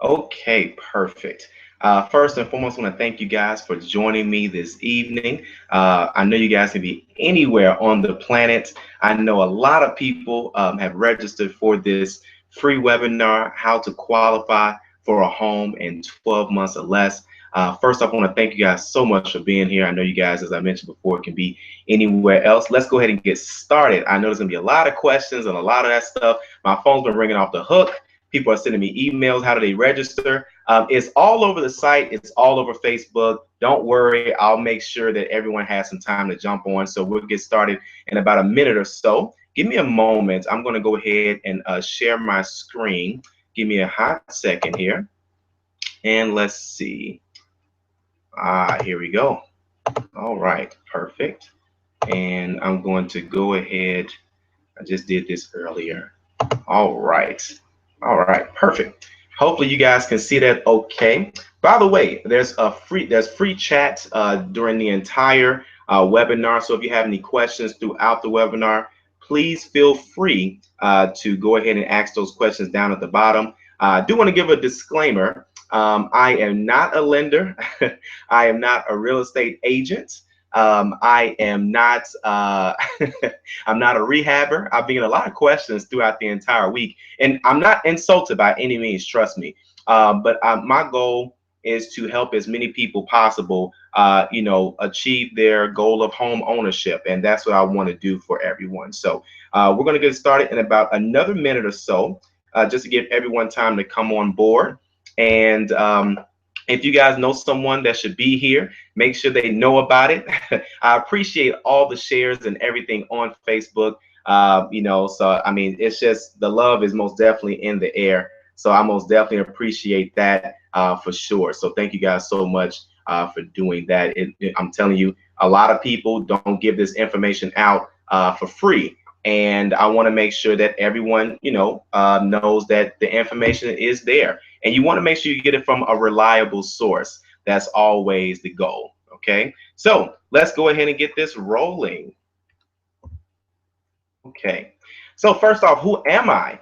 Okay, perfect. First and foremost, I want to thank you guys for joining me this evening. I know you guys can be anywhere on the planet. I know a lot of people have registered for this free webinar, How to Qualify for a Home in 12 months or less. First off, I want to thank you guys so much for being here. I know you guys, as I mentioned before, can be anywhere else. Let's go ahead and get started. I know there's going to be a lot of questions and a lot of that stuff. My phone's been ringing off the hook. People are sending me emails. How do they register? It's all over the site. It's all over Facebook. Don't worry. I'll make sure that everyone has some time to jump on. So we'll get started in about a minute or so. Give me a moment. I'm going to go ahead and share my screen. Give me a hot second here. And let's see. Here we go. All right. Perfect. And I'm going to go ahead. I just did this earlier. All right. All right. Perfect. Hopefully you guys can see that okay. By the way, there's free chat during the entire webinar. So if you have any questions throughout the webinar, please feel free to go ahead and ask those questions down at the bottom. I do want to give a disclaimer. I am not a lender. I am not a real estate agent. I am not I'm not a rehabber. I've been getting a lot of questions throughout the entire week, and I'm not insulted by any means, trust me. But my goal is to help as many people possible, achieve their goal of home ownership, and that's what I want to do for everyone. So we're going to get started in about another minute or so, just to give everyone time to come on board. And if you guys know someone that should be here, make sure they know about it. I appreciate all the shares and everything on Facebook. So I mean, it's just the love is most definitely in the air. So I most definitely appreciate that for sure. So thank you guys so much for doing that. I'm telling you, a lot of people don't give this information out for free. And I want to make sure that everyone, knows that the information is there. And you want to make sure you get it from a reliable source. That's always the goal. Okay. So let's go ahead and get this rolling. Okay. So first off, who am I?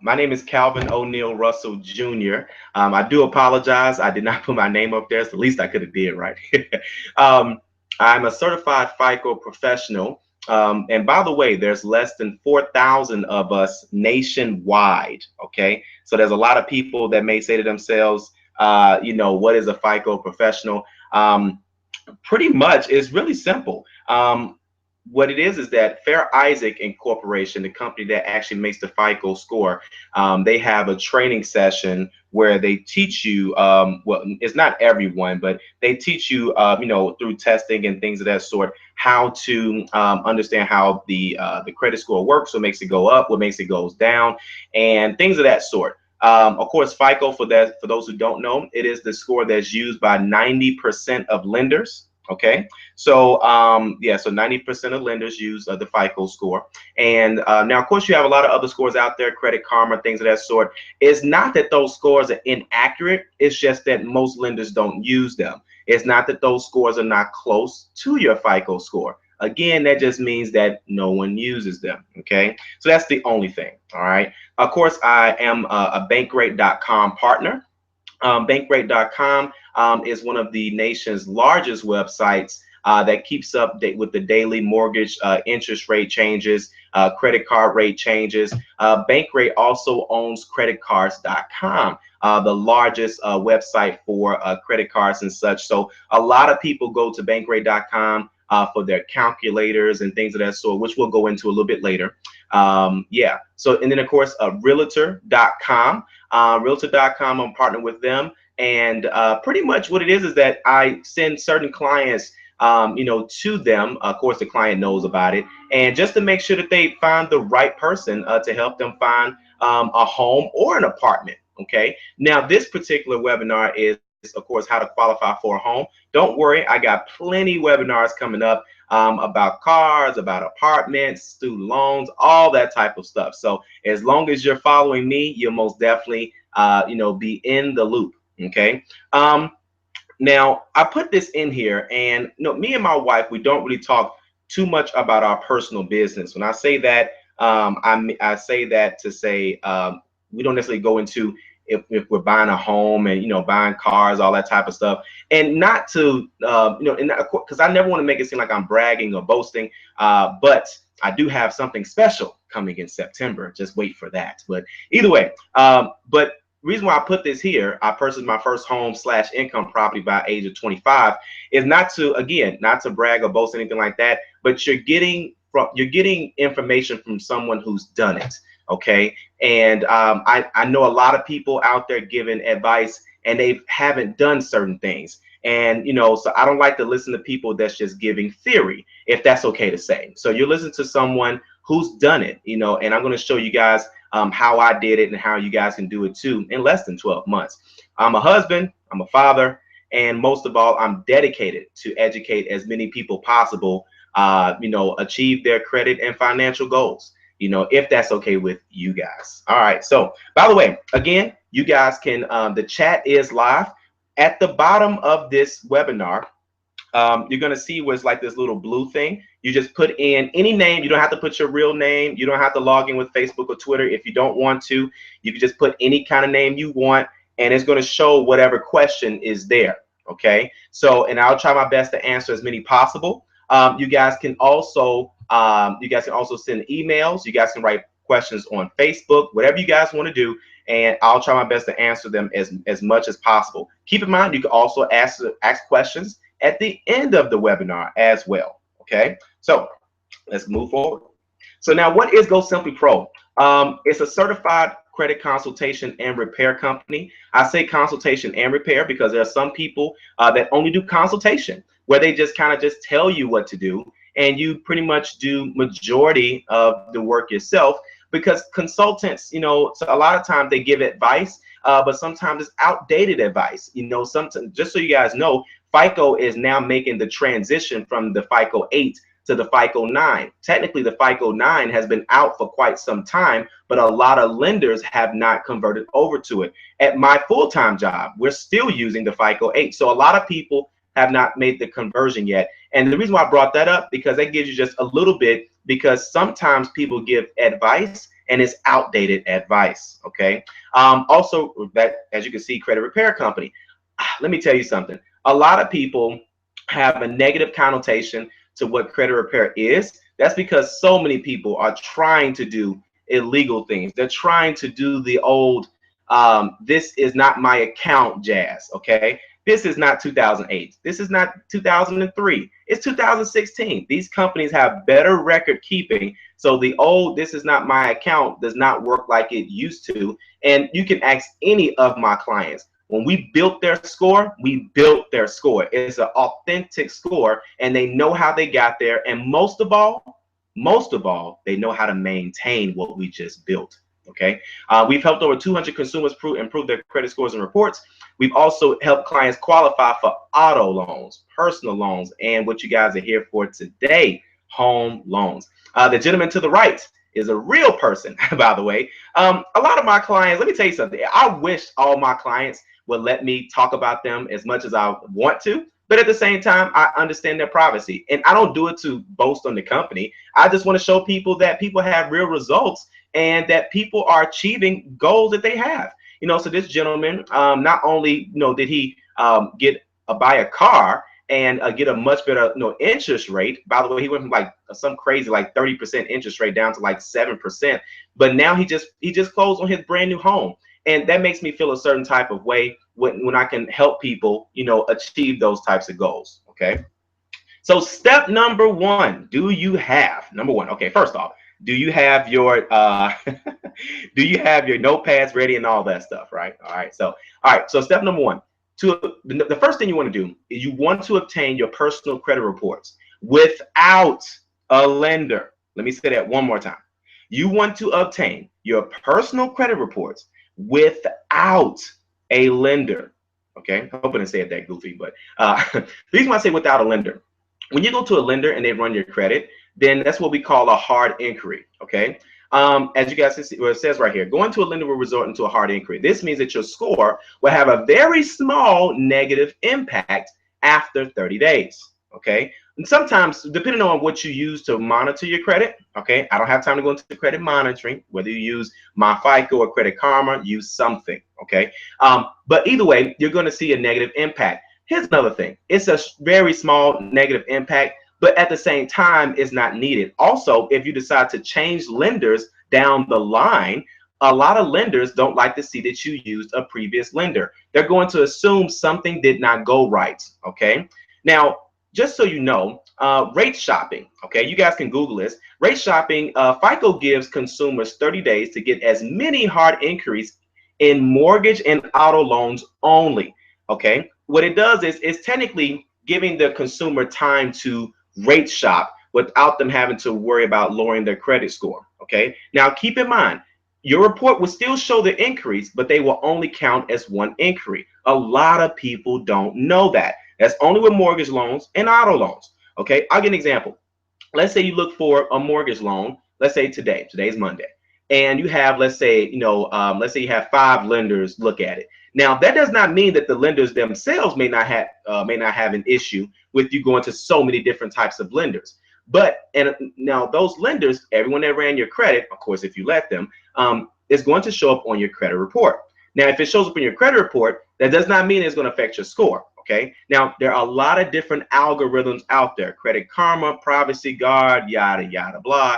My name is Calvin O'Neill Russell Jr. I do apologize. I did not put my name up there. It's the least I could have did, right? um, I'm a certified FICO professional. And by the way, there's less than 4,000 of us nationwide. Okay. So there's a lot of people that may say to themselves, what is a FICO professional? Pretty much, it's really simple. What it is that Fair Isaac Incorporation, the company that actually makes the FICO score, they have a training session where they teach you, well, it's not everyone, but they teach you, through testing and things of that sort, how to understand how the credit score works, what makes it go up, what makes it goes down, and things of that sort. Of course, FICO, for those who don't know, it is the score that's used by 90% of lenders. Okay, so yeah, so 90% of lenders use the FICO score. And now, of course, you have a lot of other scores out there, Credit Karma, things of that sort. It's not that those scores are inaccurate. It's just that most lenders don't use them. It's not that those scores are not close to your FICO score. Again, that just means that no one uses them. Okay, so that's the only thing. All right. Of course, I am a Bankrate.com partner. Bankrate.com is one of the nation's largest websites that keeps up with the daily mortgage interest rate changes, credit card rate changes. Bankrate also owns creditcards.com, the largest website for credit cards and such. So a lot of people go to bankrate.com for their calculators and things of that sort, which we'll go into a little bit later. Yeah. So, and then of course, realtor.com. Realtor.com, I'm partnered with them. And pretty much what it is that I send certain clients, to them. Of course, the client knows about it. And just to make sure that they find the right person to help them find a home or an apartment. Okay. Now, this particular webinar is, of course, how to qualify for a home. Don't worry, I got plenty webinars coming up about cars, about apartments, student loans, all that type of stuff. So as long as you're following me, you'll most definitely, be in the loop. Okay. Now I put this in here, and me and my wife, we don't really talk too much about our personal business. When I say that, I say that to say we don't necessarily go into if we're buying a home and, buying cars, all that type of stuff. And not to, because I never want to make it seem like I'm bragging or boasting, but I do have something special coming in September. Just wait for that. But either way, but reason why I put this here, I purchased my first home / income property by age of 25, is not to brag or boast anything like that, but you're getting information from someone who's done it. Okay. And I know a lot of people out there giving advice and they haven't done certain things. And, so I don't like to listen to people that's just giving theory, if that's okay to say. So you're listening to someone who's done it, and I'm going to show you guys how I did it and how you guys can do it too in less than 12 months. I'm a husband, I'm a father, and most of all, I'm dedicated to educate as many people possible, achieve their credit and financial goals, if that's okay with you guys. All right. So by the way, again, you guys can, the chat is live. At the bottom of this webinar, you're going to see where it's like this little blue thing. You just put in any name. You don't have to put your real name. You don't have to log in with Facebook or Twitter. If you don't want to, you can just put any kind of name you want, and it's going to show whatever question is there. Okay. So, and I'll try my best to answer as many possible. You guys can also send emails. You guys can write questions on Facebook, whatever you guys want to do, and I'll try my best to answer them as much as possible. Keep in mind, you can also ask questions at the end of the webinar as well. Okay, so let's move forward. So now, what is GoSimply Pro? It's a certified credit consultation and repair company. I say consultation and repair because there are some people that only do consultation, where they just kind of just tell you what to do, and you pretty much do majority of the work yourself. Because consultants, so a lot of times they give advice, but sometimes it's outdated advice. Sometimes, just so you guys know, FICO is now making the transition from the FICO 8 to the FICO 9. Technically, the FICO 9 has been out for quite some time, but a lot of lenders have not converted over to it. At my full-time job, we're still using the FICO 8. So a lot of people have not made the conversion yet. And the reason why I brought that up, because that gives you just a little bit, because sometimes people give advice and it's outdated advice. Okay. Also, that, as you can see, credit repair company. Let me tell you something. A lot of people have a negative connotation to what credit repair is. That's because so many people are trying to do illegal things. They're trying to do the old, this is not my account jazz. Okay. This is not 2008. This is not 2003. It's 2016. These companies have better record keeping. So the old, this is not my account, does not work like it used to. And you can ask any of my clients. When we built their score, we built their score. It's an authentic score, and they know how they got there. And most of all, they know how to maintain what we just built. Okay, we've helped over 200 consumers improve their credit scores and reports. We've also helped clients qualify for auto loans, personal loans, and what you guys are here for today, home loans. The gentleman to the right is a real person, by the way. A lot of my clients, let me tell you something. I wish all my clients would let me talk about them as much as I want to. But at the same time, I understand their privacy. And I don't do it to boast on the company. I just want to show people that people have real results and that people are achieving goals that they have. So this gentleman, not only did he buy a car and get a much better interest rate. By the way, he went from like some crazy like 30% interest rate down to like 7%. But now he just closed on his brand new home. And that makes me feel a certain type of way when I can help people, achieve those types of goals. Okay. So step number one, number one. Okay. First off, do you have your notepads ready and all that stuff? Right. All right. So step number one, the first thing you want to do is you want to obtain your personal credit reports without a lender. Let me say that one more time. You want to obtain your personal credit reports without a lender. Okay, I'm hoping to say it that goofy, but the reason why I say without a lender, when you go to a lender and they run your credit, then that's what we call a hard inquiry. Okay, as you guys can see, well, it says right here, going to a lender will resort into a hard inquiry. This means that your score will have a very small negative impact after 30 days. Okay, And sometimes, depending on what you use to monitor your credit, okay, I don't have time to go into credit monitoring, whether you use MyFICO or Credit Karma, use something, okay? But either way, you're going to see a negative impact. Here's another thing. It's a very small negative impact, but at the same time, it's not needed. Also, if you decide to change lenders down the line, a lot of lenders don't like to see that you used a previous lender. They're going to assume something did not go right, okay? Now, just so you know, rate shopping, okay, you guys can Google this. Rate shopping, FICO gives consumers 30 days to get as many hard inquiries in mortgage and auto loans only, okay? What it does is it's technically giving the consumer time to rate shop without them having to worry about lowering their credit score, okay? Now, keep in mind, your report will still show the increase, but they will only count as one inquiry. A lot of people don't know that. That's only with mortgage loans and auto loans. Okay, I'll give an example. Let's say you look for a mortgage loan. Let's say today's Monday, and you have, let's say, let's say you have 5 lenders look at it. Now, that does not mean that the lenders themselves may not have an issue with you going to so many different types of lenders. But and now those lenders, everyone that ran your credit, of course, if you let them, is going to show up on your credit report. Now, if it shows up in your credit report, that does not mean it's going to affect your score. Okay. Now, there are a lot of different algorithms out there: Credit Karma, Privacy Guard, yada, yada, blah.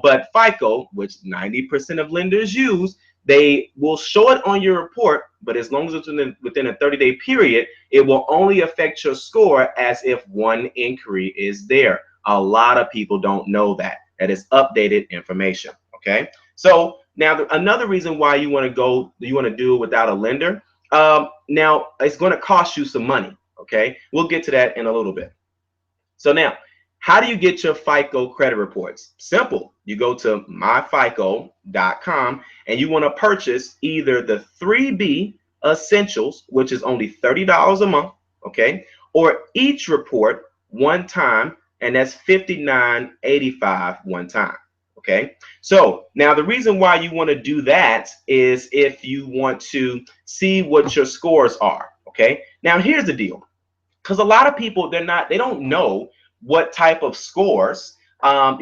But FICO, which 90% of lenders use, they will show it on your report, but as long as it's within a 30-day period, it will only affect your score as if one inquiry is there. A lot of people don't know that. That is updated information. Okay. So now another reason why you want to do it without a lender. Now it's going to cost you some money. Okay. We'll get to that in a little bit. So now, how do you get your FICO credit reports? Simple. You go to myfico.com and you want to purchase either the 3B Essentials, which is only $30 a month. Okay. Or each report one time, and that's $59.85 one time. Okay, so now the reason why you want to do that is if you want to see what your scores are. Okay, now here's the deal, because a lot of people they don't know what type of scores that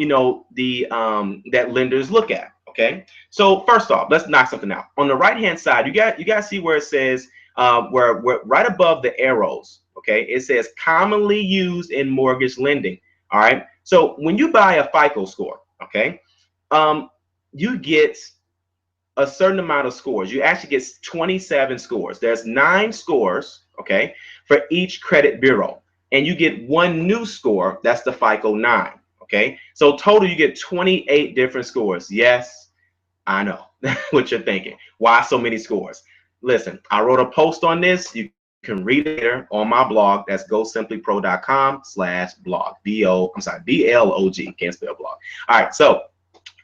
lenders look at. Okay, so first off, let's knock something out. On the right hand side, you got to see where it says where right above the arrows. Okay, it says commonly used in mortgage lending. All right, so when you buy a FICO score, okay, you get a certain amount of scores. You actually get 27 scores. There's 9 scores, okay, for each credit bureau, and you get 1 new score. That's the FICO 9. Okay, so total you get 28 different scores. Yes, I know what you're thinking. Why so many scores? Listen, I wrote a post on this. You can read it here on my blog. That's gosimplypro.com/blog. B-L-O-G. Can't spell blog. All right, so,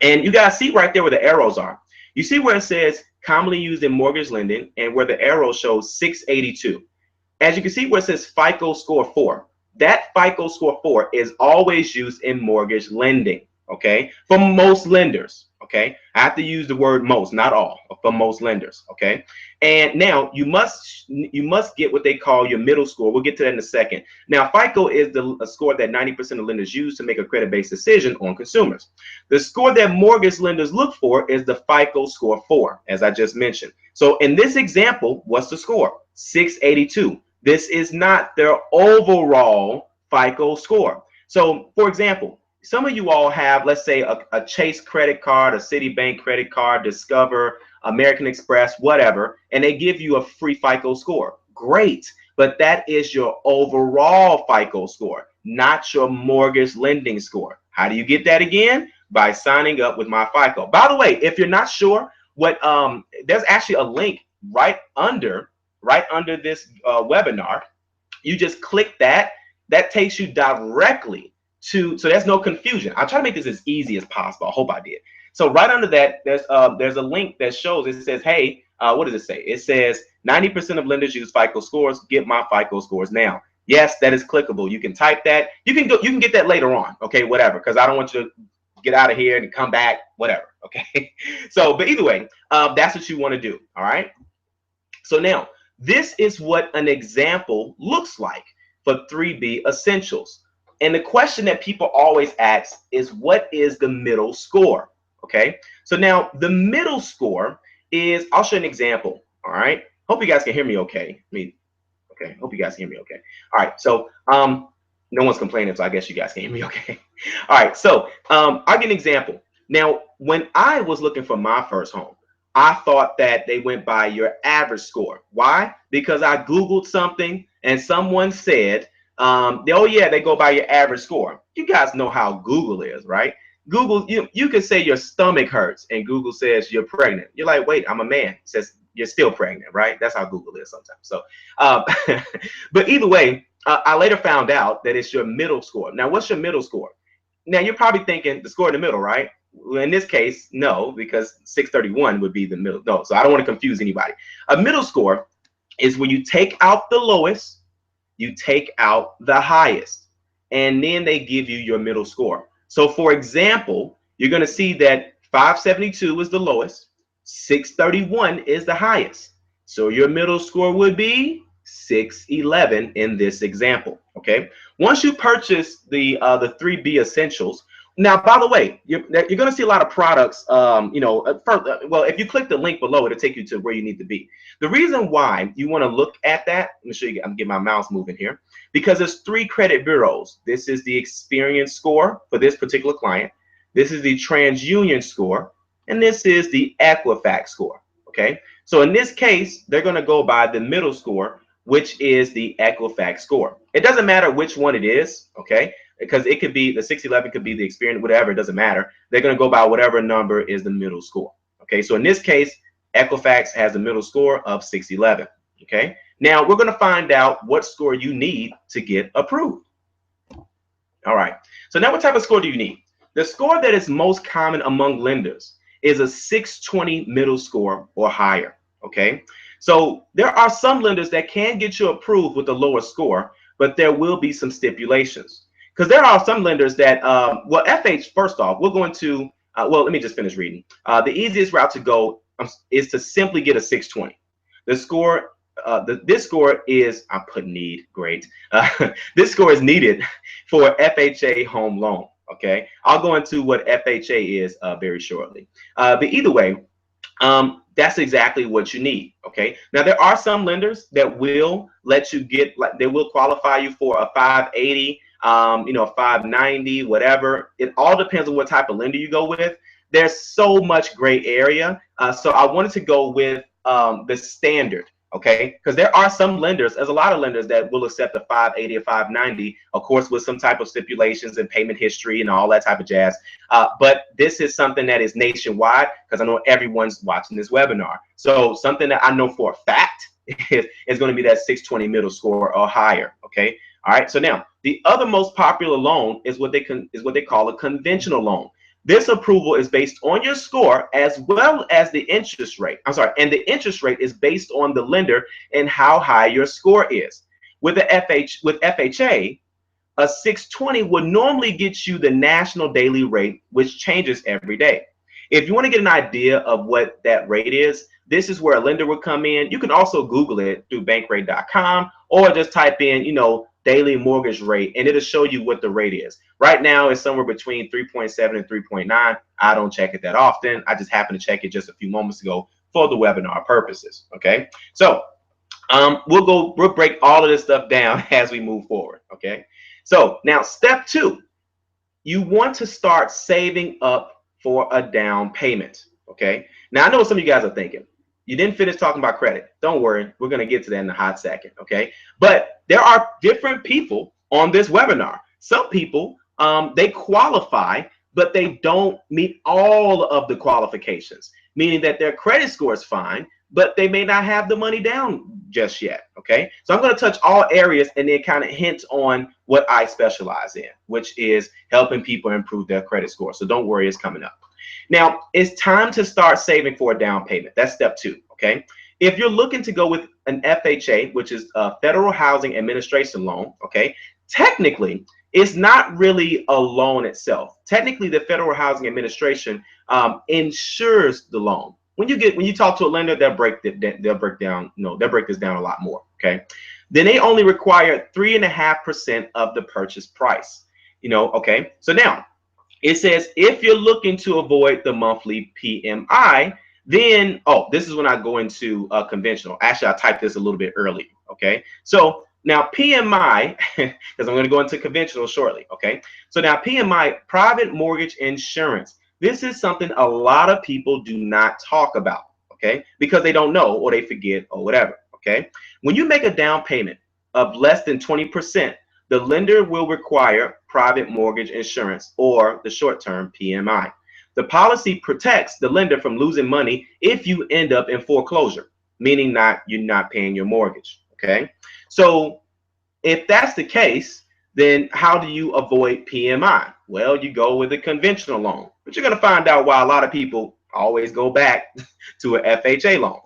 and you guys see right there where the arrows are. You see where it says commonly used in mortgage lending and where the arrow shows 682. As you can see where it says FICO score 4. That FICO score 4 is always used in mortgage lending, okay, for most lenders. Okay, I have to use the word most, not all, but for most lenders. Okay, and now you must get what they call your middle score. We'll get to that in a second. Now, FICO is a score that 90% of lenders use to make a credit-based decision on consumers. The score that mortgage lenders look for is the FICO score 4, as I just mentioned. So in this example, what's the score? 682. This is not their overall FICO score. So, for example, some of you all have, let's say, a Chase credit card, a Citibank credit card, Discover, American Express, whatever, and they give you a free FICO score. Great, but that is your overall FICO score, not your mortgage lending score. How do you get that again? By signing up with MyFICO. By the way, if you're not sure what, there's actually a link right under this webinar. You just click that. That takes you directly to, so there's no confusion. I'll try to make this as easy as possible. I hope I did. So right under that, there's a link that shows, it says, hey, what does it say? It says 90% of lenders use FICO scores. Get my FICO scores now. Yes, that is clickable. You can type that. You can get that later on. Okay, whatever, because I don't want you to get out of here and come back, whatever. Okay. So, but either way, that's what you want to do. All right. So now, this is what an example looks like for 3B Essentials. And the question that people always ask is, what is the middle score? Okay, so now the middle score is, I'll show you an example. All right, hope you guys can hear me okay. Okay, hope you guys can hear me okay. All right, so no one's complaining, so I guess you guys can hear me okay. All right, so I'll give an example. Now, when I was looking for my first home, I thought that they went by your average score. Why? Because I Googled something and someone said, oh yeah, they go by your average score. You guys know how Google is, right? Google, you can say your stomach hurts and Google says you're pregnant. You're like, wait, I'm a man. It says you're still pregnant, right? That's how Google is sometimes. So, but either way, I later found out that it's your middle score. Now, what's your middle score? Now, you're probably thinking the score in the middle, right? Well, in this case, no, because 631 would be the middle. No, so I don't want to confuse anybody. A middle score is when you take out the lowest, you take out the highest, and then they give you your middle score. So for example, you're going to see that 572 is the lowest, 631 is the highest. So your middle score would be 611 in this example. Okay. Once you purchase the 3B essentials, now, by the way, you're going to see a lot of products, well, if you click the link below, it'll take you to where you need to be. The reason why you want to look at that, let me show you, I'm getting my mouse moving here, because there's 3 credit bureaus. This is the Experience score for this particular client. This is the TransUnion score, and this is the Equifax score, okay? So in this case, they're going to go by the middle score, which is the Equifax score. It doesn't matter which one it is, okay? Because it could be the 611, could be the Experience, whatever, it doesn't matter. They're going to go by whatever number is the middle score. Okay, so in this case, Equifax has the middle score of 611. Okay, now we're going to find out what score you need to get approved. All right, so now what type of score do you need? The score that is most common among lenders is a 620 middle score or higher. Okay, so there are some lenders that can get you approved with a lower score, but there will be some stipulations. Because there are some lenders that, well, FH, first off, we're going to, well, let me just finish reading. The easiest route to go is to simply get a 620. The score, this score is, I put need, great. This score is needed for FHA home loan, okay? I'll go into what FHA is very shortly. But either way, that's exactly what you need. Okay. Now there are some lenders that will let you get, like, they will qualify you for a 580, 590, whatever. It all depends on what type of lender you go with. There's so much gray area. So I wanted to go with the standard. Okay, because there are some lenders, there's a lot of lenders that will accept a 580 or 590, of course, with some type of stipulations and payment history and all that type of jazz. But this is something that is nationwide, because I know everyone's watching this webinar. So something that I know for a fact is going to be that 620 middle score or higher. Okay, all right. So now the other most popular loan is what they call a conventional loan. This approval is based on your score as well as the interest rate. I'm sorry, and the interest rate is based on the lender and how high your score is. With FHA, a 620 would normally get you the national daily rate, which changes every day. If you want to get an idea of what that rate is, this is where a lender would come in. You can also Google it through bankrate.com or just type in, daily mortgage rate, and it'll show you what the rate is. Right now, it's somewhere between 3.7 and 3.9. I don't check it that often. I just happened to check it just a few moments ago for the webinar purposes. Okay, so we'll break all of this stuff down as we move forward. Okay, so now step 2, you want to start saving up for a down payment. Okay, now I know what some of you guys are thinking. You didn't finish talking about credit. Don't worry, we're going to get to that in a hot second. Okay, but there are different people on this webinar. Some people, they qualify, but they don't meet all of the qualifications, meaning that their credit score is fine, but they may not have the money down just yet. Okay, so I'm going to touch all areas and then kind of hint on what I specialize in, which is helping people improve their credit score. So don't worry, it's coming up. Now, it's time to start saving for a down payment. That's step 2, okay? If you're looking to go with an FHA, which is a Federal Housing Administration loan, okay, technically, it's not really a loan itself. Technically, the Federal Housing Administration insures the loan. When you talk to a lender, they'll break this down a lot more, okay? Then they only require 3.5% of the purchase price. Okay. So now it says if you're looking to avoid the monthly PMI, then, oh, this is when I go into conventional. Actually, I typed this a little bit early. Okay. So now PMI, because I'm going to go into conventional shortly. Okay. So now PMI, private mortgage insurance. This is something a lot of people do not talk about. Okay. Because they don't know or they forget or whatever. Okay. When you make a down payment of less than 20%, the lender will require private mortgage insurance, or the short term PMI. The policy protects the lender from losing money if you end up in foreclosure, meaning you're not paying your mortgage. Okay. So if that's the case, then how do you avoid PMI? Well, you go with a conventional loan, but you're going to find out why a lot of people always go back to an FHA loan.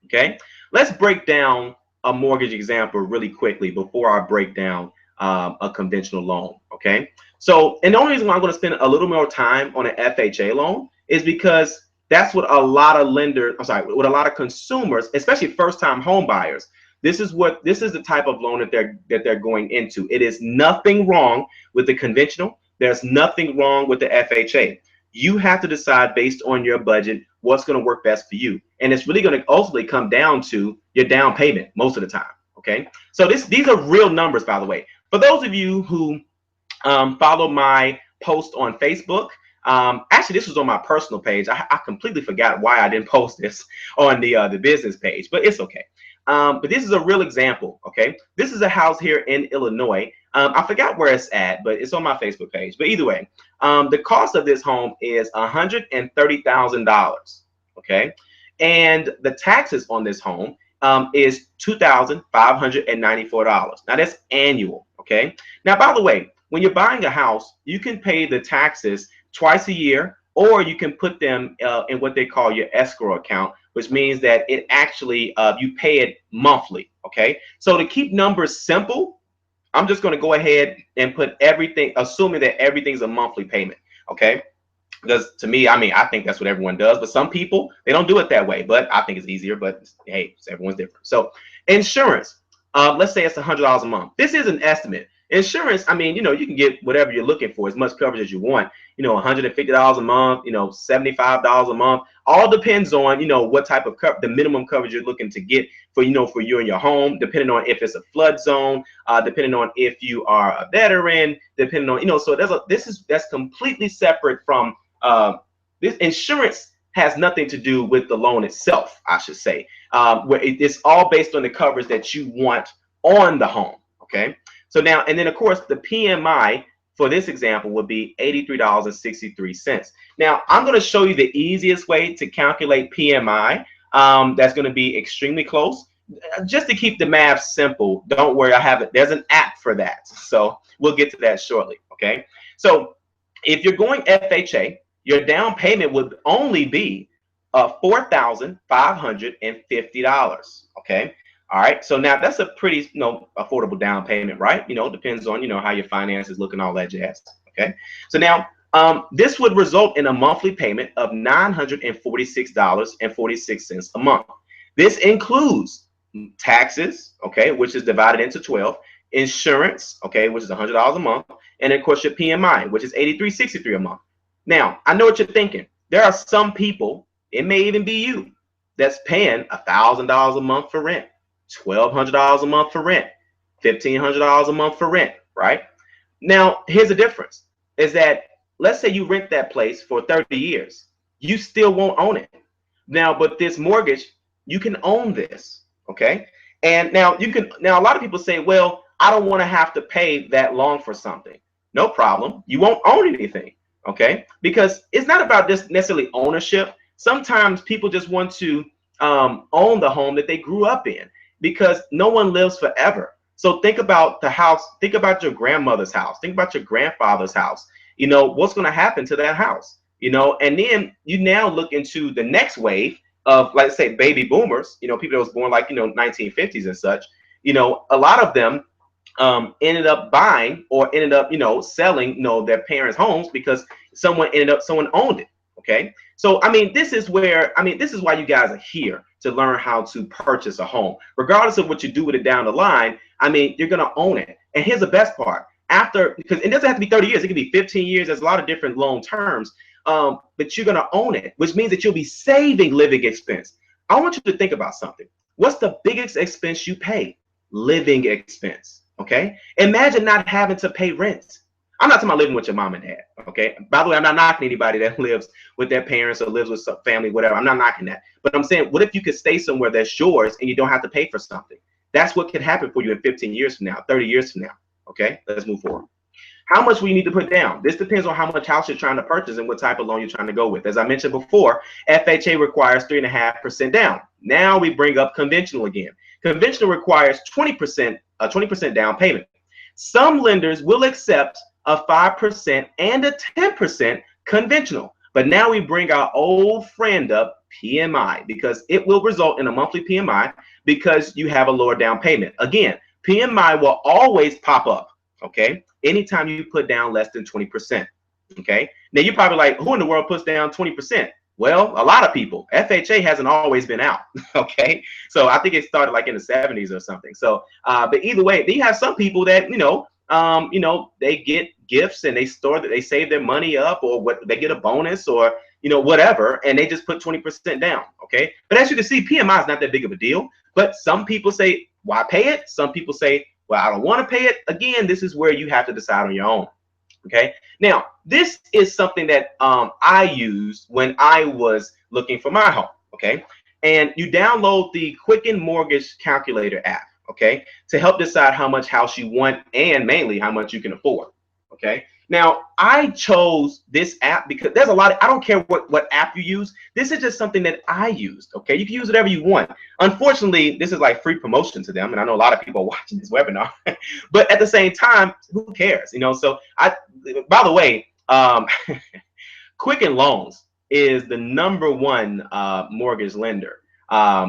Okay. Let's break down a mortgage example really quickly before I break down a conventional loan. Okay. So, and the only reason why I'm going to spend a little more time on an FHA loan is because that's what a lot of lenders, I'm sorry, what a lot of consumers, especially first-time home buyers, this is the type of loan that they're going into. It is nothing wrong with the conventional. There's nothing wrong with the FHA. You have to decide based on your budget what's going to work best for you, and it's really going to ultimately come down to your down payment most of the time. Okay, so these are real numbers, by the way. For those of you who follow my post on Facebook, actually this was on my personal page. I completely forgot why I didn't post this on the business page, but it's okay. But this is a real example. Okay, this is a house here in Illinois. I forgot where it's at, but it's on my Facebook page. But either way, the cost of this home is $130,000. Okay, and the taxes on this home is $2,594. Now that's annual. Okay. Now, by the way, when you're buying a house, you can pay the taxes twice a year, or you can put them in what they call your escrow account, which means that it actually you pay it monthly. Okay. So to keep numbers simple, I'm just going to go ahead and put everything, assuming that everything's a monthly payment. Okay. Because to me, I mean, I think that's what everyone does, but some people, they don't do it that way. But I think it's easier. But hey, everyone's different. So insurance, let's say it's $100 a month. This is an estimate. Insurance, I mean, you can get whatever you're looking for, as much coverage as you want. $150 a month, $75 a month. All depends on, what type of the minimum coverage you're looking to get for, for you and your home, depending on if it's a flood zone, depending on if you are a veteran, depending on, so that's completely separate from this. Insurance has nothing to do with the loan itself, I should say, where it's all based on the coverage that you want on the home. Okay. So now, and then of course, the PMI for this example would be $83.63. Now, I'm going to show you the easiest way to calculate PMI. That's going to be extremely close. Just to keep the math simple, don't worry, there's an app for that. So we'll get to that shortly. Okay. So if you're going FHA, your down payment would only be $4,550. Okay. All right. So now that's a pretty, affordable down payment, right? Depends on, how your finances look and all that jazz. Okay. So now this would result in a monthly payment of $946.46 a month. This includes taxes, okay, which is divided into 12, insurance, okay, which is $100 a month, and of course your PMI, which is $83.63 a month. Now, I know what you're thinking. There are some people, it may even be you, that's paying $1,000 a month for rent, $1,200 a month for rent, $1,500 a month for rent, right? Now, here's the difference, is that let's say you rent that place for 30 years. You still won't own it. Now, but this mortgage, you can own this, okay? And now a lot of people say, well, I don't want to have to pay that long for something. No problem. You won't own anything, okay? Because it's not about this necessarily ownership. Sometimes people just want to own the home that they grew up in, because no one lives forever. So think about the house, think about your grandmother's house, think about your grandfather's house. What's going to happen to that house? And then you now look into the next wave of, like, say, baby boomers, people that was born like, 1950s and such. A lot of them ended up buying or ended up, selling, their parents' homes because someone owned it. Okay. So, I mean, this is why you guys are here, to learn how to purchase a home. Regardless of what you do with it down the line, I mean, you're going to own it. And here's the best part. after, because it doesn't have to be 30 years, it could be 15 years. There's a lot of different loan terms, but you're going to own it, which means that you'll be saving living expense. I want you to think about something. What's the biggest expense you pay? Living expense. Okay. Imagine not having to pay rent. I'm not talking about living with your mom and dad. Okay. By the way, I'm not knocking anybody that lives with their parents or lives with some family, whatever. I'm not knocking that. But I'm saying, what if you could stay somewhere that's yours and you don't have to pay for something? That's what could happen for you in 15 years from now, 30 years from now. Okay. Let's move forward. How much will you need to put down? This depends on how much house you're trying to purchase and what type of loan you're trying to go with. As I mentioned before, FHA requires 3.5% down. Now we bring up conventional again. Conventional requires 20%, a 20% down payment. Some lenders will accept a 5% and a 10% conventional. But now we bring our old friend up, PMI, because it will result in a monthly PMI because you have a lower down payment. Again, PMI will always pop up, okay, anytime you put down less than 20%. Okay. Now you're probably like, who in the world puts down 20%? Well, a lot of people. FHA hasn't always been out. Okay. So I think it started like in the 70s or something. So, but either way, you have some people that, they get gifts and they save their money up, or what, they get a bonus or, whatever, and they just put 20% down. Okay. But as you can see, PMI is not that big of a deal, but some people say, why pay it? Some people say, well, I don't want to pay it. Again, this is where you have to decide on your own. Okay. Now, this is something that I used when I was looking for my home. Okay. And you download the Quicken Mortgage Calculator app. Okay. To help decide how much house you want and mainly how much you can afford. Okay. Now, I chose this app because there's a lot of, I don't care what app you use. This is just something that I used. Okay. You can use whatever you want. Unfortunately, this is like free promotion to them. And I know a lot of people are watching this webinar, but at the same time, who cares? So by the way, Quicken Loans is the #1 mortgage lender.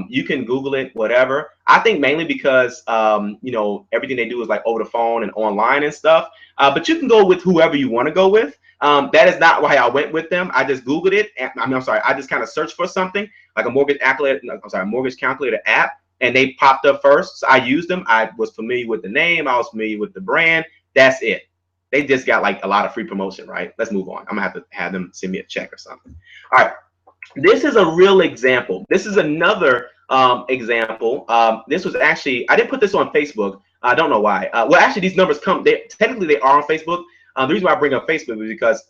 You can Google it, whatever. I think mainly because, everything they do is like over the phone and online and stuff. But you can go with whoever you want to go with. That is not why I went with them. I just Googled it. I just kind of searched for something like a mortgage calculator app, and they popped up first. So I used them. I was familiar with the name. I was familiar with the brand. That's it. They just got like a lot of free promotion, right? Let's move on. I'm gonna have to have them send me a check or something. All right. This is a real example. This is another example. This was actually, I didn't put this on Facebook. I don't know why. Well, actually, these numbers technically they are on Facebook. The reason why I bring up Facebook is because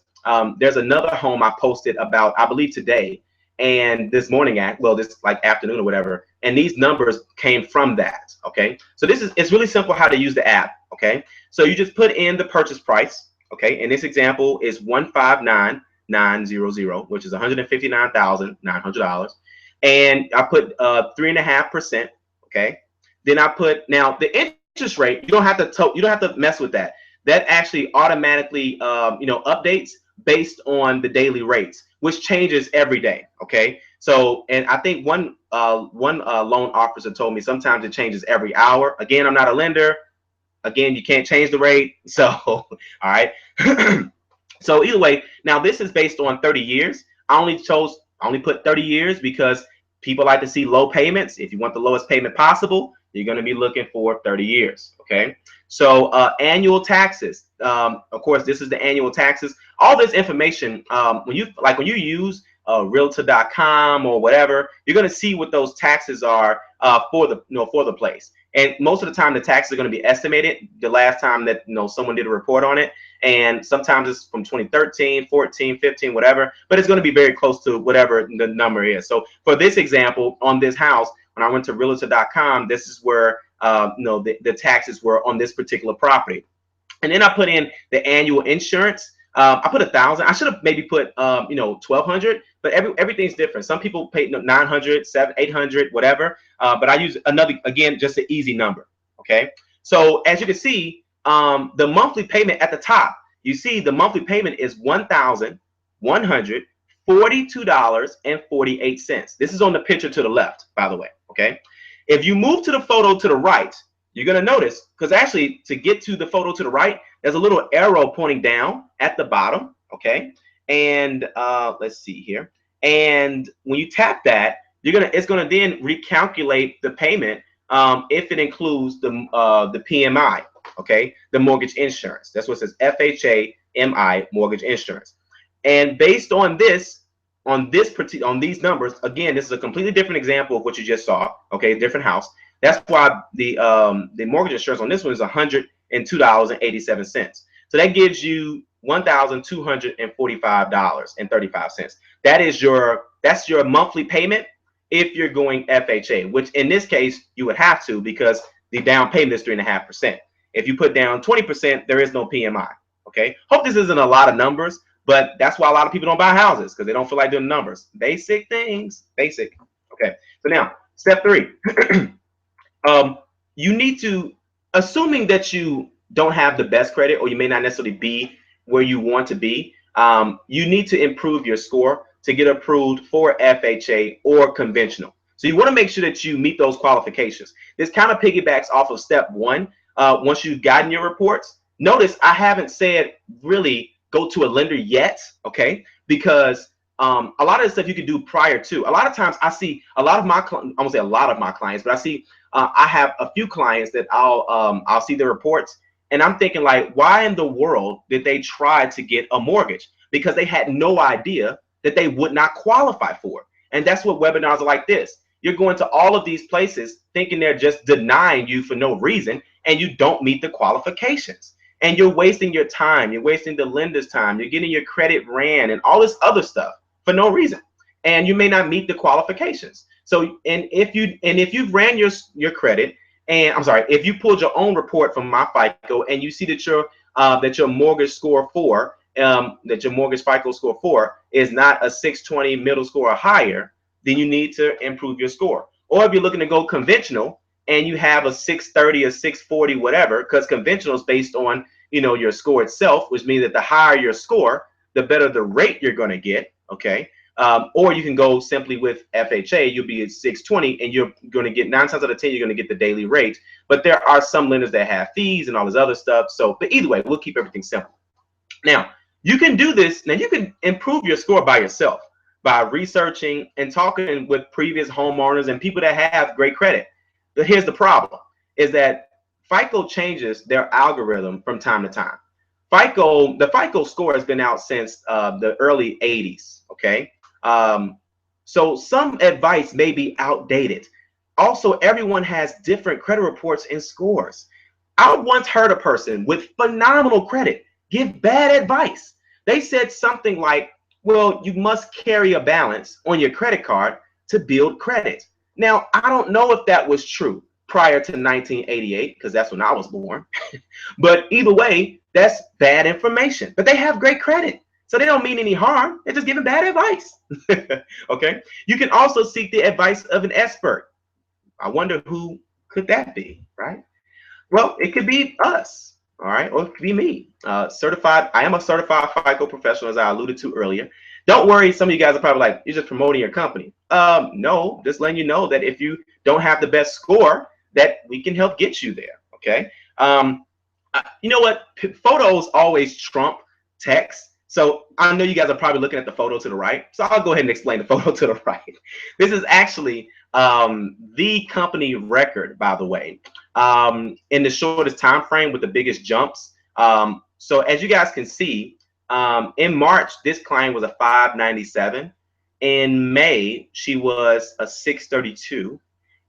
there's another home I posted about, I believe today, and this morning, this like afternoon or whatever, and these numbers came from that. Okay, so it's really simple how to use the app. Okay, so you just put in the purchase price. Okay, and this example is 159,900, which is $159,900, and I put 3.5%. Okay, then I put, now the interest rate, you don't have to mess with that. That actually automatically updates based on the daily rates, which changes every day. Okay, so, and I think one loan officer told me sometimes it changes every hour. Again, I'm not a lender. Again, you can't change the rate. So, all right. So either way, now this is based on 30 years. I only put 30 years because people like to see low payments. If you want the lowest payment possible, you're going to be looking for 30 years. Okay. So annual taxes. Of course, this is the annual taxes. All this information, when you use Realtor.com or whatever, you're going to see what those taxes are for the place. And most of the time, the taxes are going to be estimated the last time that someone did a report on it. And sometimes it's from 2013, 14, 15, whatever. But it's going to be very close to whatever the number is. So for this example, on this house, when I went to Realtor.com, this is where the taxes were on this particular property. And then I put in the annual insurance. I put 1,000. I should have maybe put 1,200, but everything's different. Some people pay 900, 700, 800, whatever. But I use again, just an easy number. Okay. So as you can see, the monthly payment at the top, you see the monthly payment is $1,142.48. This is on the picture to the left, by the way. Okay. If you move to the photo to the right, you're going to notice, because actually to get to the photo to the right, there's a little arrow pointing down at the bottom. Okay. And let's see here. And when you tap that, it's going to then recalculate the payment if it includes the PMI. okay, the mortgage insurance. That's what it says, FHA-MI mortgage insurance. And based on this, on these numbers, again, this is a completely different example of what you just saw, okay, different house. That's why the mortgage insurance on this one is $102.87. So that gives you $1,245.35. That's your monthly payment if you're going FHA, which in this case you would have to, because the down payment is 3.5%. If you put down 20%, there is no PMI. Okay. Hope this isn't a lot of numbers, but that's why a lot of people don't buy houses, because they don't feel like doing numbers. Basic things, basic. Okay. So now, step 3. You need to, assuming that you don't have the best credit, or you may not necessarily be where you want to be, you need to improve your score to get approved for FHA or conventional. So you want to make sure that you meet those qualifications. This kind of piggybacks off of step 1. Once you've gotten your reports, notice I haven't said really go to a lender yet, okay? Because a lot of the stuff you can do prior to. A lot of times I see a lot of my, I won't say a lot of my clients, but I see I have a few clients that I'll see the reports, and I'm thinking like, why in the world did they try to get a mortgage? Because they had no idea that they would not qualify for it. And that's what webinars are like this. You're going to all of these places thinking they're just denying you for no reason, and you don't meet the qualifications. And you're wasting your time. You're wasting the lender's time. You're getting your credit ran and all this other stuff for no reason. And you may not meet the qualifications. So, if you've ran your credit, and I'm sorry, if you pulled your own report from My FICO and you see that your mortgage score 4, that your mortgage FICO score 4 is not a 620 middle score or higher, then you need to improve your score. Or if you're looking to go conventional and you have a 630 or 640, whatever, because conventional is based on, your score itself, which means that the higher your score, the better the rate you're going to get. Okay. Or you can go simply with FHA. You'll be at 620 and you're going to get 9 times out of 10, you're going to get the daily rate. But there are some lenders that have fees and all this other stuff. So, but either way, we'll keep everything simple. Now, you can do this. Now, you can improve your score by yourself by researching and talking with previous homeowners and people that have great credit. But here's the problem, is that FICO changes their algorithm from time to time. The FICO score has been out since the early 80s, okay? So some advice may be outdated. Also, everyone has different credit reports and scores. I once heard a person with phenomenal credit give bad advice. They said something like, well, you must carry a balance on your credit card to build credit. Now, I don't know if that was true prior to 1988, because that's when I was born. But either way, that's bad information. But they have great credit, so they don't mean any harm. They're just giving bad advice. Okay. You can also seek the advice of an expert. I wonder who could that be, right? Well, it could be us. All right, or it could be me. I am a certified FICO professional, as I alluded to earlier. Don't worry, some of you guys are probably like, you're just promoting your company. No, just letting you know that if you don't have the best score, that we can help get you there. Okay. You know what? Photos always trump text. So I know you guys are probably looking at the photo to the right. So I'll go ahead and explain the photo to the right. This is actually the company record, by the way, in the shortest time frame with the biggest jumps. So as you guys can see, in March, this client was a 597. In May, she was a 632.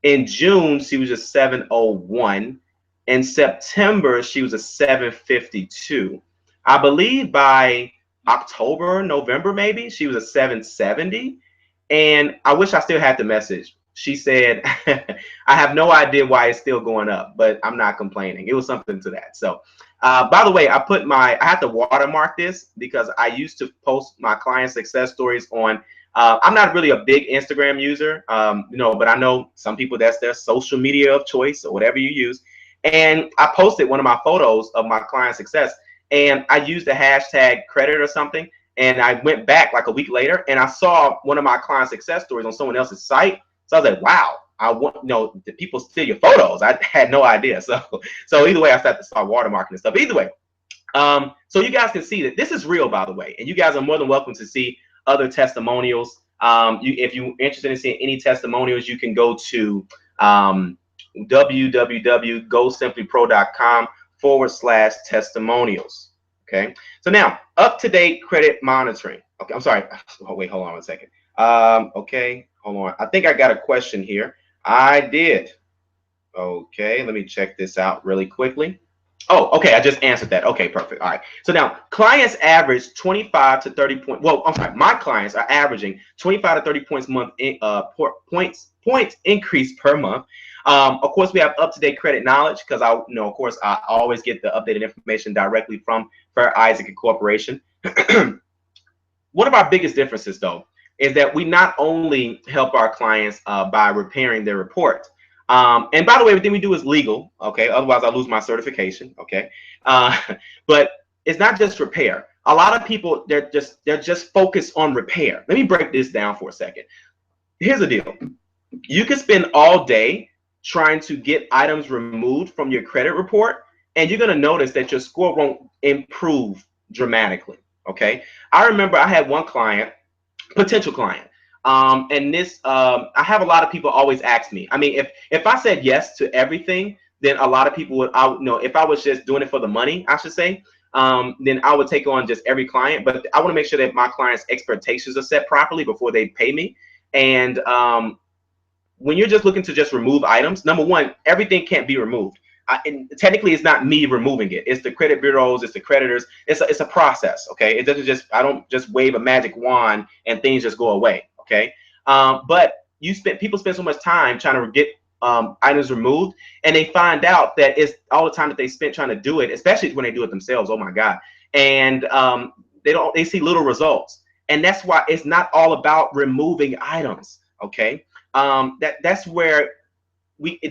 In June, she was a 701. In September, she was a 752. I believe by October, November, maybe, she was a 770. And I wish I still had the message. She said, I have no idea why it's still going up, but I'm not complaining. It was something to that. So, by the way, I had to watermark this because I used to post my client success stories on, I'm not really a big Instagram user, but I know some people, that's their social media of choice or whatever you use. And I posted one of my photos of my client success, and I used the hashtag credit or something. And I went back like a week later and I saw one of my client success stories on someone else's site. So I was like, wow, did people steal your photos? I had no idea. So either way, I started to start watermarking and stuff. Either way, so you guys can see that this is real, by the way, and you guys are more than welcome to see other testimonials. If you're interested in seeing any testimonials, you can go to www.gosimplypro.com /testimonials. Okay. So now, up-to-date credit monitoring. Okay. I'm sorry. Oh, wait, hold on one second. Okay. Hold on. I think I got a question here. I did. Okay. Let me check this out really quickly. Oh, okay. I just answered that. Okay, perfect. All right. So now clients average 25 to 30 points. Well, I'm sorry. My clients are averaging 25 to 30 points month points increase per month. Of course, we have up-to-date credit knowledge because of course, I always get the updated information directly from Fair Isaac Corporation. One of our biggest differences, though, is that we not only help our clients by repairing their report. And by the way, everything we do is legal, okay? Otherwise, I lose my certification, okay? But it's not just repair. A lot of people, they're just focused on repair. Let me break this down for a second. Here's the deal. You can spend all day trying to get items removed from your credit report, and you're going to notice that your score won't improve dramatically, okay? I remember I had one client, potential client, and this I have a lot of people always ask me. I mean, if I said yes to everything, then a lot of people would, if I was just doing it for the money, I should say, then I would take on just every client. But I want to make sure that my clients' expectations are set properly before they pay me. And when you're just looking to just remove items, number one, everything can't be removed. And technically, it's not me removing it. It's the credit bureaus, it's the creditors. It's a process, okay? It doesn't just, I don't just wave a magic wand and things just go away, okay? But people spend so much time trying to get items removed, and they find out that it's all the time that they spent trying to do it, especially when they do it themselves. Oh my God! And they see little results, and that's why it's not all about removing items, okay? That's where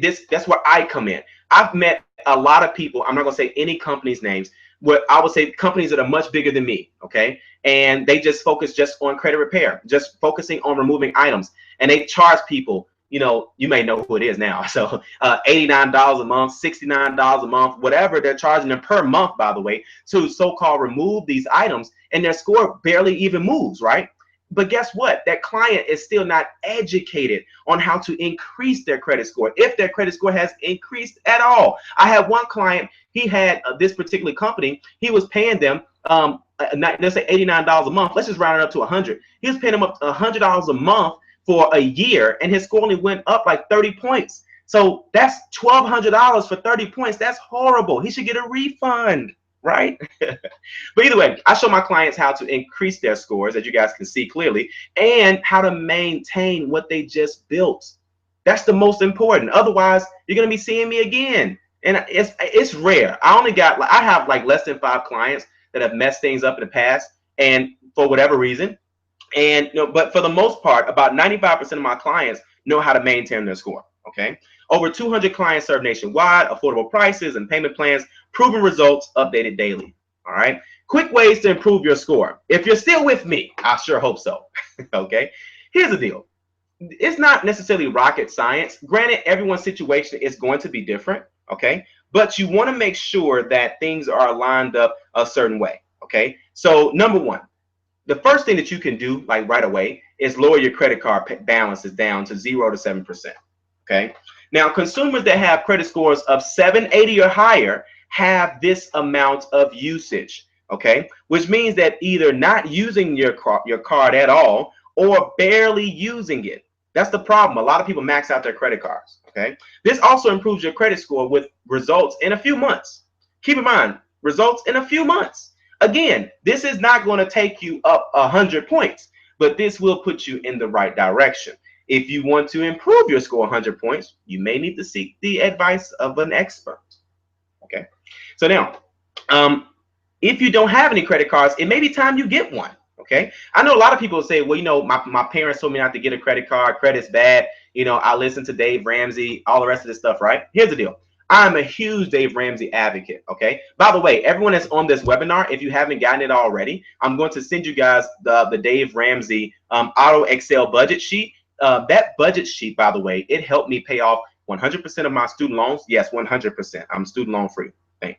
that's where I come in. I've met a lot of people. I'm not gonna say any companies' names, but I would say companies that are much bigger than me. Okay, and they just focus just on credit repair, just focusing on removing items, and they charge people. You may know who it is now. So $89 a month, $69 a month, whatever they're charging them per month, by the way, to so-called remove these items, and their score barely even moves, right? But guess what? That client is still not educated on how to increase their credit score, if their credit score has increased at all. I had one client, he had this particular company, he was paying them, let's say $89 a month. Let's just round it up to 100. He was paying them up to $100 a month for a year, and his score only went up like 30 points. So that's $1,200 for 30 points. That's horrible. He should get a refund, right? But either way, I show my clients how to increase their scores, as you guys can see clearly, and how to maintain what they just built. That's the most important. Otherwise, you're going to be seeing me again. And it's rare. I have like less than 5 clients that have messed things up in the past, and for whatever reason. And but for the most part, about 95% of my clients know how to maintain their score. Okay. Over 200 clients served nationwide, affordable prices and payment plans, proven results, updated daily. All right. Quick ways to improve your score. If you're still with me, I sure hope so. Okay. Here's the deal. It's not necessarily rocket science. Granted, everyone's situation is going to be different. Okay. But you want to make sure that things are lined up a certain way. Okay. So number one, the first thing that you can do, like right away, is lower your credit card balances down to 0 to 7%. Okay. Now, consumers that have credit scores of 780 or higher have this amount of usage. Okay, which means that either not using your card at all or barely using it. That's the problem. A lot of people max out their credit cards. Okay. This also improves your credit score with results in a few months. Keep in mind, results in a few months. Again, this is not going to take you up 100 points, but this will put you in the right direction. If you want to improve your score 100 points, you may need to seek the advice of an expert. Okay. So now, if you don't have any credit cards, it may be time you get one. Okay. I know a lot of people say, well, my parents told me not to get a credit card. Credit's bad. I listen to Dave Ramsey, all the rest of this stuff, right? Here's the deal. I'm a huge Dave Ramsey advocate, okay? By the way, everyone that's on this webinar, if you haven't gotten it already, I'm going to send you guys the Dave Ramsey Auto Excel budget sheet. That budget sheet, by the way, it helped me pay off 100% of my student loans. Yes, 100%. I'm student loan free,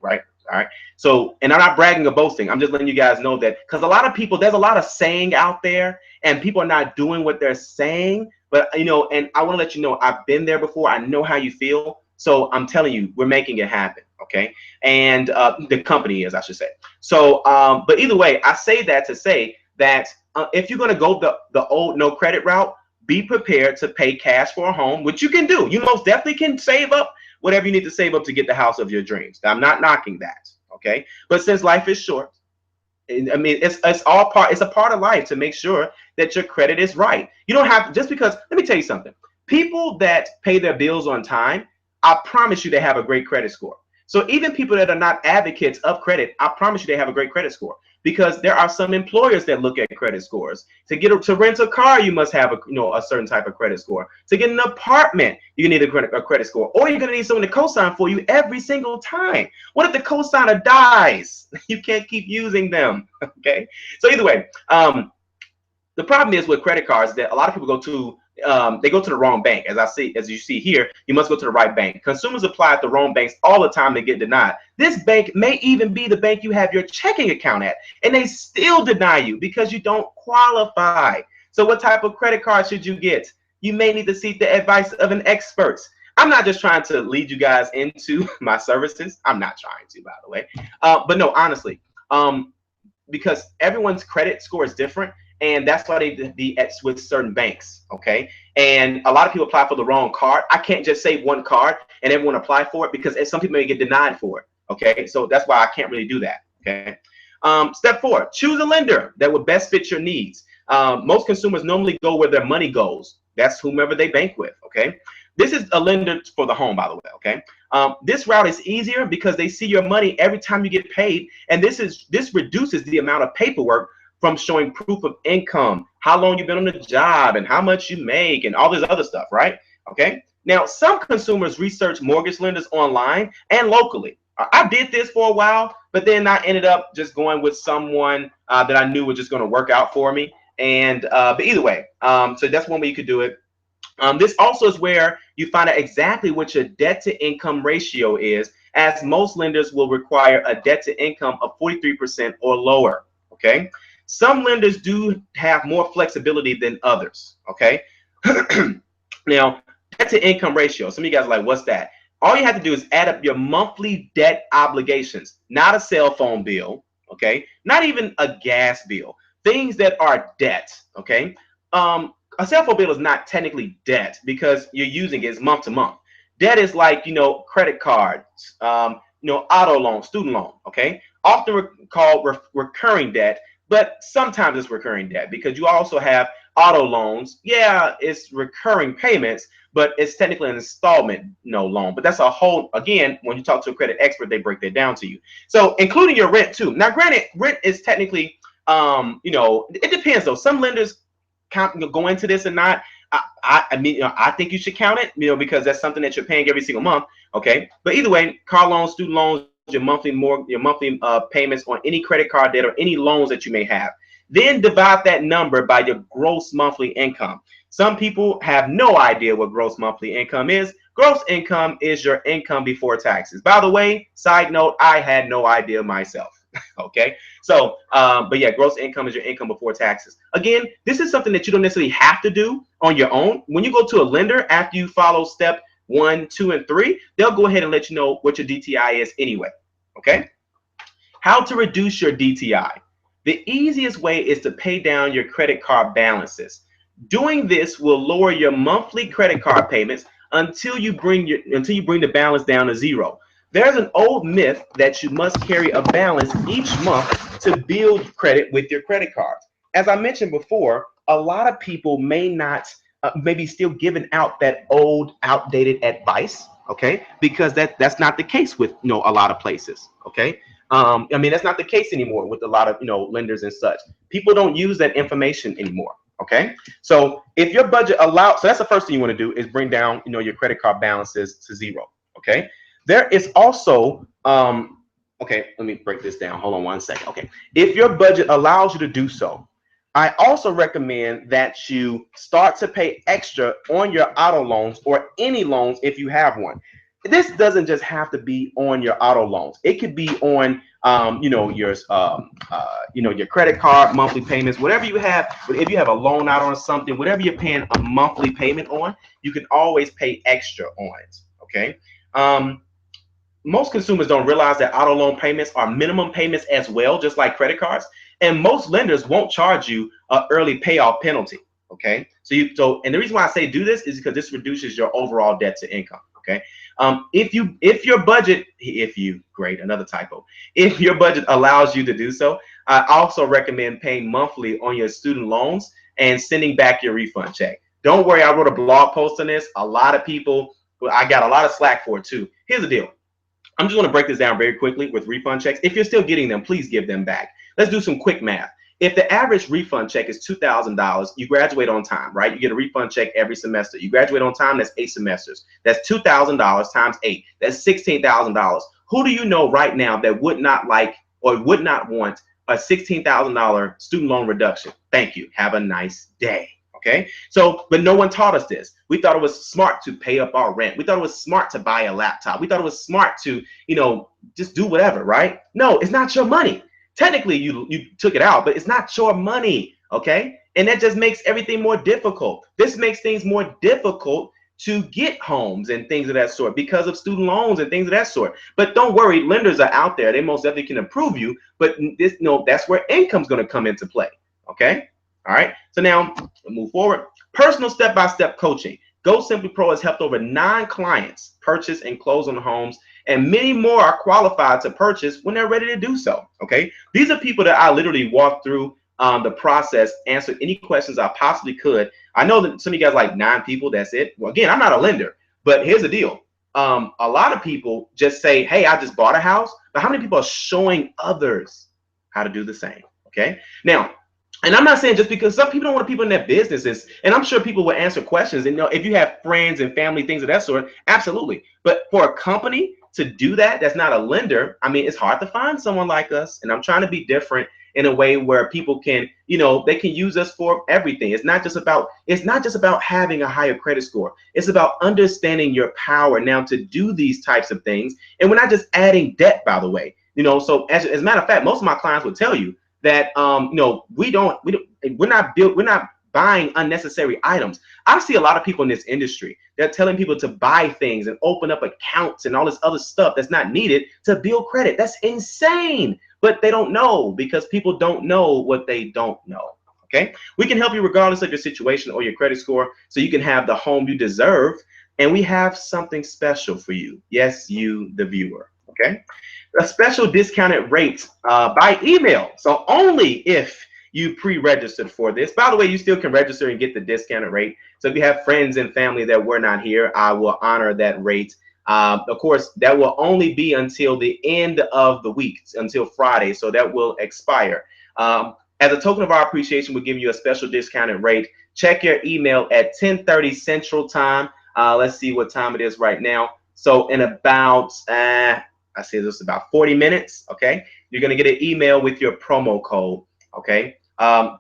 right? All right. So, and I'm not bragging or boasting. I'm just letting you guys know that, because a lot of people, there's a lot of saying out there, and people are not doing what they're saying. But, and I want to let you know, I've been there before. I know how you feel. So I'm telling you, we're making it happen. Okay. And the company is, I should say. So, but either way, I say that to say that if you're going to go the old no credit route, be prepared to pay cash for a home, which you can do. You most definitely can save up whatever you need to save up to get the house of your dreams. I'm not knocking that. Okay. But since life is short, I mean, it's all part. It's a part of life to make sure that your credit is right. You don't have just because. Let me tell you something. People that pay their bills on time, I promise you, they have a great credit score. So even people that are not advocates of credit, I promise you, they have a great credit score because there are some employers that look at credit scores. To rent a car, you must have a certain type of credit score. To get an apartment, you need a credit score, or you're going to need someone to co-sign for you every single time. What if the co-signer dies? You can't keep using them. Okay. So either way, the problem is with credit cards that a lot of people go to the wrong bank. As you see here, you must go to the right bank. Consumers apply at the wrong banks all the time to get denied. This bank may even be the bank you have your checking account at, and they still deny you because you don't qualify. So what type of credit card should you get? You may need to seek the advice of an expert. I'm not just trying to lead you guys into my services. I'm not trying to, by the way. But no, honestly, because everyone's credit score is different. And that's why they do with certain banks, okay? And a lot of people apply for the wrong card. I can't just say one card and everyone apply for it because some people may get denied for it, okay? So that's why I can't really do that, okay? Step 4, choose a lender that will best fit your needs. Most consumers normally go where their money goes. That's whomever they bank with, okay? This is a lender for the home, by the way, okay? This route is easier because they see your money every time you get paid, and this reduces the amount of paperwork from showing proof of income, how long you've been on the job, and how much you make, and all this other stuff, right? Okay. Now, some consumers research mortgage lenders online and locally. I did this for a while, but then I ended up just going with someone that I knew was just going to work out for me. And but either way, so that's one way you could do it. This also is where you find out exactly what your debt to income ratio is, as most lenders will require a debt to income of 43% or lower. Okay. Some lenders do have more flexibility than others, okay? Now, debt to income ratio. Some of you guys are like, what's that? All you have to do is add up your monthly debt obligations, not a cell phone bill, okay? Not even a gas bill, things that are debt, okay? A cell phone bill is not technically debt because you're using it month to month. Debt is like, credit cards, auto loan, student loan, okay? Often called recurring debt, but sometimes it's recurring debt because you also have auto loans. Yeah, it's recurring payments, but it's technically an installment loan. But that's a whole, again, when you talk to a credit expert, they break that down to you. So including your rent too. Now, granted, rent is technically, it depends though. Some lenders go into this and not. I mean, I think you should count it, because that's something that you're paying every single month. Okay, but either way, car loans, student loans, your monthly payments on any credit card debt or any loans that you may have. Then divide that number by your gross monthly income. Some people have no idea what gross monthly income is. Gross income is your income before taxes. By the way, side note, I had no idea myself. Okay, so but yeah, gross income is your income before taxes. Again, this is something that you don't necessarily have to do on your own. When you go to a lender, after you follow step 1, 2, and 3, they'll go ahead and let you know what your DTI is anyway. Okay, how to reduce your DTI. The easiest way is to pay down your credit card balances. Doing this will lower your monthly credit card payments until you bring the balance down to zero. There's an old myth that you must carry a balance each month to build credit with your credit cards. As I mentioned before, a lot of people may not maybe still giving out that old, outdated advice, okay? Because that's not the case with a lot of places, okay? I mean, that's not the case anymore with a lot of lenders and such. People don't use that information anymore. Okay, so if your budget allows, so that's the first thing you want to do is bring down your credit card balances to zero. Okay, there is also okay, let me break this down. Hold on one second. Okay, if your budget allows you to do so, I also recommend that you start to pay extra on your auto loans or any loans if you have one. This doesn't just have to be on your auto loans. It could be on your credit card monthly payments, whatever you have. If you have a loan out on something, whatever you're paying a monthly payment on, you can always pay extra on it. Okay. Most consumers don't realize that auto loan payments are minimum payments as well, just like credit cards. And most lenders won't charge you an early payoff penalty. Okay. And the reason why I say do this is because this reduces your overall debt to income. Okay. If your budget, great, another typo. If your budget allows you to do so, I also recommend paying monthly on your student loans and sending back your refund check. Don't worry, I wrote a blog post on this. A lot of people, I got a lot of slack for it too. Here's the deal. I'm just going to break this down very quickly with refund checks. If you're still getting them, please give them back. Let's do some quick math. If the average refund check is $2,000, you graduate on time, right? You get a refund check every semester. You graduate on time, that's 8 semesters. That's $2,000 times 8. That's $16,000. Who do you know right now that would not like or would not want a $16,000 student loan reduction? Thank you. Have a nice day. Okay, so, but no one taught us this. We thought it was smart to pay up our rent. We thought it was smart to buy a laptop. We thought it was smart to, just do whatever, right? No, it's not your money. Technically, you took it out, but it's not your money, okay? And that just makes everything more difficult. This makes things more difficult to get homes and things of that sort because of student loans and things of that sort. But don't worry, lenders are out there. They most definitely can approve you, but that's where income's going to come into play, okay? All right, so now we'll move forward. Personal step-by-step coaching. Go Simply Pro has helped over 9 clients purchase and close on homes, and many more are qualified to purchase when they're ready to do so. Okay, these are people that I literally walked through the process, answered any questions I possibly could. I know that some of you guys like 9 people, that's it. Well, again, I'm not a lender, but here's the deal. A lot of people just say, hey, I just bought a house, but how many people are showing others how to do the same? Okay, now, and I'm not saying just because some people don't want people in their businesses, and I'm sure people will answer questions. And if you have friends and family, things of that sort, absolutely. But for a company to do that, that's not a lender, I mean, it's hard to find someone like us. And I'm trying to be different in a way where people can, they can use us for everything. It's not just about having a higher credit score. It's about understanding your power now to do these types of things. And we're not just adding debt, by the way. So as a matter of fact, most of my clients will tell you that we're not buying unnecessary items. I see a lot of people in this industry, they're telling people to buy things and open up accounts and all this other stuff that's not needed to build credit. That's insane. But they don't know because people don't know what they don't know. Okay, we can help you regardless of your situation or your credit score, so you can have the home you deserve. And we have something special for you. Yes, you, the viewer. Okay, a special discounted rate by email. So only if you pre-registered for this. By the way, you still can register and get the discounted rate. So if you have friends and family that were not here, I will honor that rate. Of course, that will only be until the end of the week, until Friday. So that will expire. As a token of our appreciation, we're giving you a special discounted rate. Check your email at 10:30 Central Time. Let's see what time it is right now. So in about I say this about 40 minutes, okay? You're gonna get an email with your promo code, okay?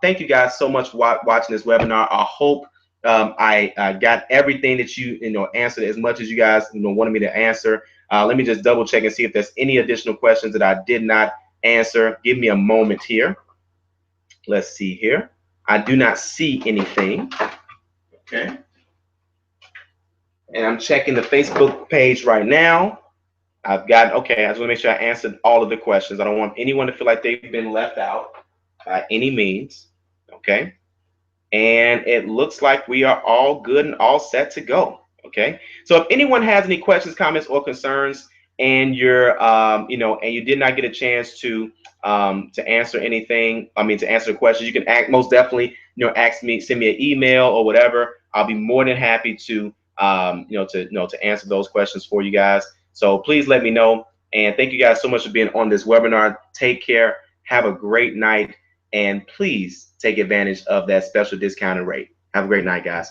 Thank you guys so much for watching this webinar. I hope I got everything that you answered as much as you guys wanted me to answer. Let me just double check and see if there's any additional questions that I did not answer. Give me a moment here. Let's see here. I do not see anything, okay? And I'm checking the Facebook page right now. Okay, I just want to make sure I answered all of the questions. I don't want anyone to feel like they've been left out by any means, okay? And it looks like we are all good and all set to go, okay? So if anyone has any questions, comments, or concerns, and you're, and you did not get a chance to answer anything, to answer questions, you can most definitely, ask me, send me an email or whatever. I'll be more than happy to, to answer those questions for you guys. So please let me know. And thank you guys so much for being on this webinar. Take care. Have a great night. And please take advantage of that special discounted rate. Have a great night, guys.